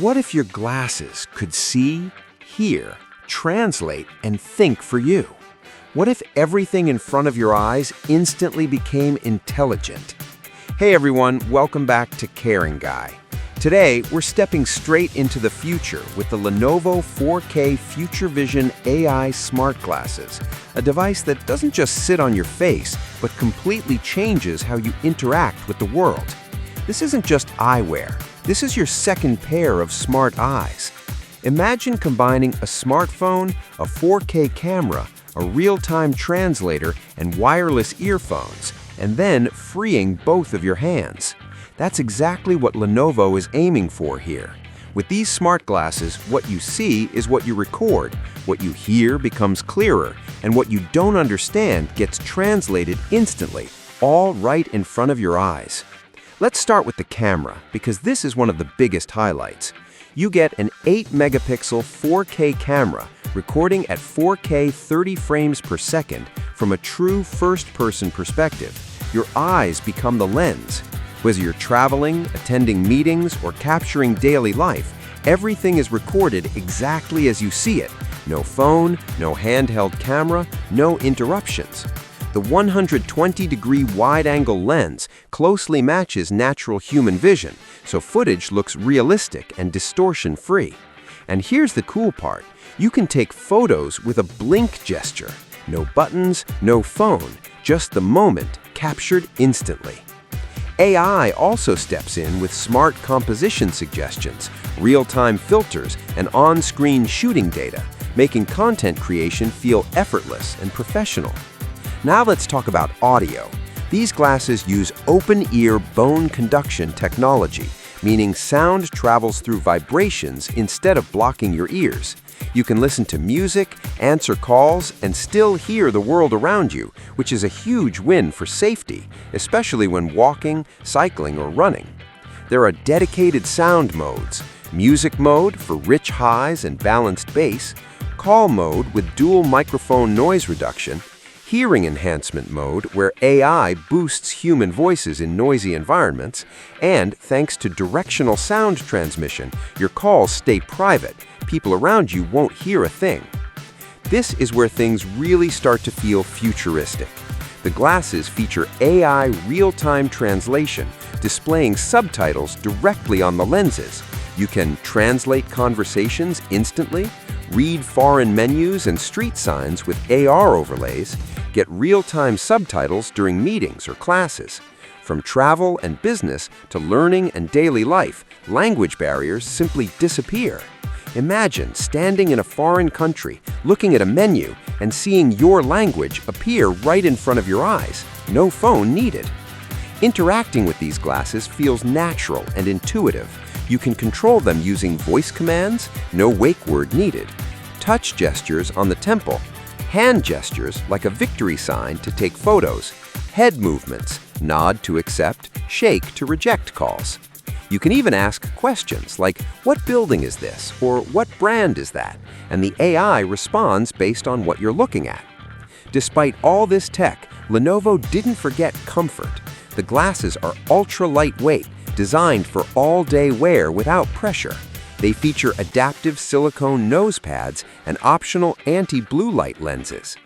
What if your glasses could see, hear, translate, and think for you? What if everything in front of your eyes instantly became intelligent? Hey everyone, welcome back to Caring Guy. Today, we're stepping straight into the future with the Lenovo 4K Future Vision AI smart glasses, a device that doesn't just sit on your face, but completely changes how you interact with the world. This isn't just eyewear. This is your second pair of smart eyes. Imagine combining a smartphone, a 4K camera, a real-time translator, and wireless earphones, and then freeing both of your hands. That's exactly what Lenovo is aiming for here. With these smart glasses, what you see is what you record, what you hear becomes clearer, and what you don't understand gets translated instantly, all right in front of your eyes. Let's start with the camera, because this is one of the biggest highlights. You get an 8-megapixel 4K camera recording at 4K 30 frames per second from a true first-person perspective. Your eyes become the lens. Whether you're traveling, attending meetings, or capturing daily life, everything is recorded exactly as you see it. No phone, no handheld camera, no interruptions. The 120-degree wide-angle lens closely matches natural human vision, so footage looks realistic and distortion-free. And here's the cool part. You can take photos with a blink gesture. No buttons, no phone, just the moment captured instantly. AI also steps in with smart composition suggestions, real-time filters, and on-screen shooting data, making content creation feel effortless and professional. Now let's talk about audio. These glasses use open-ear bone conduction technology, meaning sound travels through vibrations instead of blocking your ears. You can listen to music, answer calls, and still hear the world around you, which is a huge win for safety, especially when walking, cycling, or running. There are dedicated sound modes: music mode for rich highs and balanced bass, call mode with dual microphone noise reduction, hearing enhancement mode where AI boosts human voices in noisy environments, and thanks to directional sound transmission, your calls stay private. People around you won't hear a thing. This is where things really start to feel futuristic. The glasses feature AI real-time translation, displaying subtitles directly on the lenses. You can translate conversations instantly, read foreign menus and street signs with AR overlays, get real-time subtitles during meetings or classes. From travel and business to learning and daily life, language barriers simply disappear. Imagine standing in a foreign country, looking at a menu, and seeing your language appear right in front of your eyes. No phone needed. Interacting with these glasses feels natural and intuitive. You can control them using voice commands, no wake word needed. Touch gestures on the temple, hand gestures like a victory sign to take photos, head movements, nod to accept, shake to reject calls. You can even ask questions like, "What building is this?" or "What brand is that?" and the AI responds based on what you're looking at. Despite all this tech, Lenovo didn't forget comfort. The glasses are ultra-lightweight, designed for all-day wear without pressure. They feature adaptive silicone nose pads and optional anti-blue light lenses.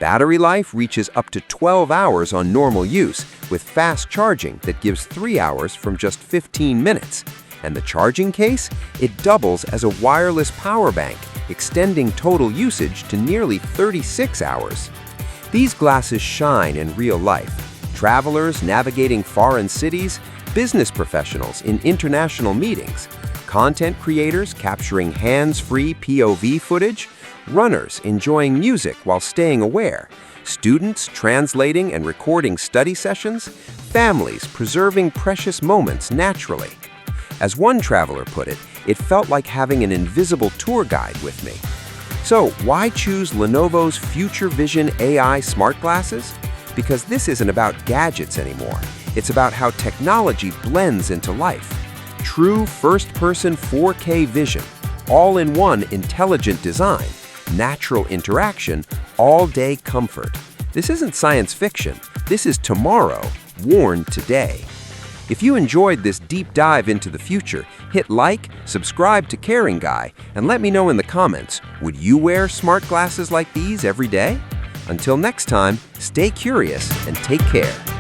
Battery life reaches up to 12 hours on normal use, with fast charging that gives 3 hours from just 15 minutes. And the charging case? It doubles as a wireless power bank, extending total usage to nearly 36 hours. These glasses shine in real life. Travelers navigating foreign cities, business professionals in international meetings, content creators capturing hands-free POV footage, runners enjoying music while staying aware, students translating and recording study sessions, families preserving precious moments naturally. As one traveler put it, it felt like having an invisible tour guide with me. So why choose Lenovo's Future Vision AI smart glasses? Because this isn't about gadgets anymore. It's about how technology blends into life. True first-person 4K vision, all-in-one intelligent design, natural interaction, all-day comfort. This isn't science fiction. This is tomorrow, worn today. If you enjoyed this deep dive into the future, hit like, subscribe to Caring Guy, and let me know in the comments, would you wear smart glasses like these every day? Until next time, stay curious and take care.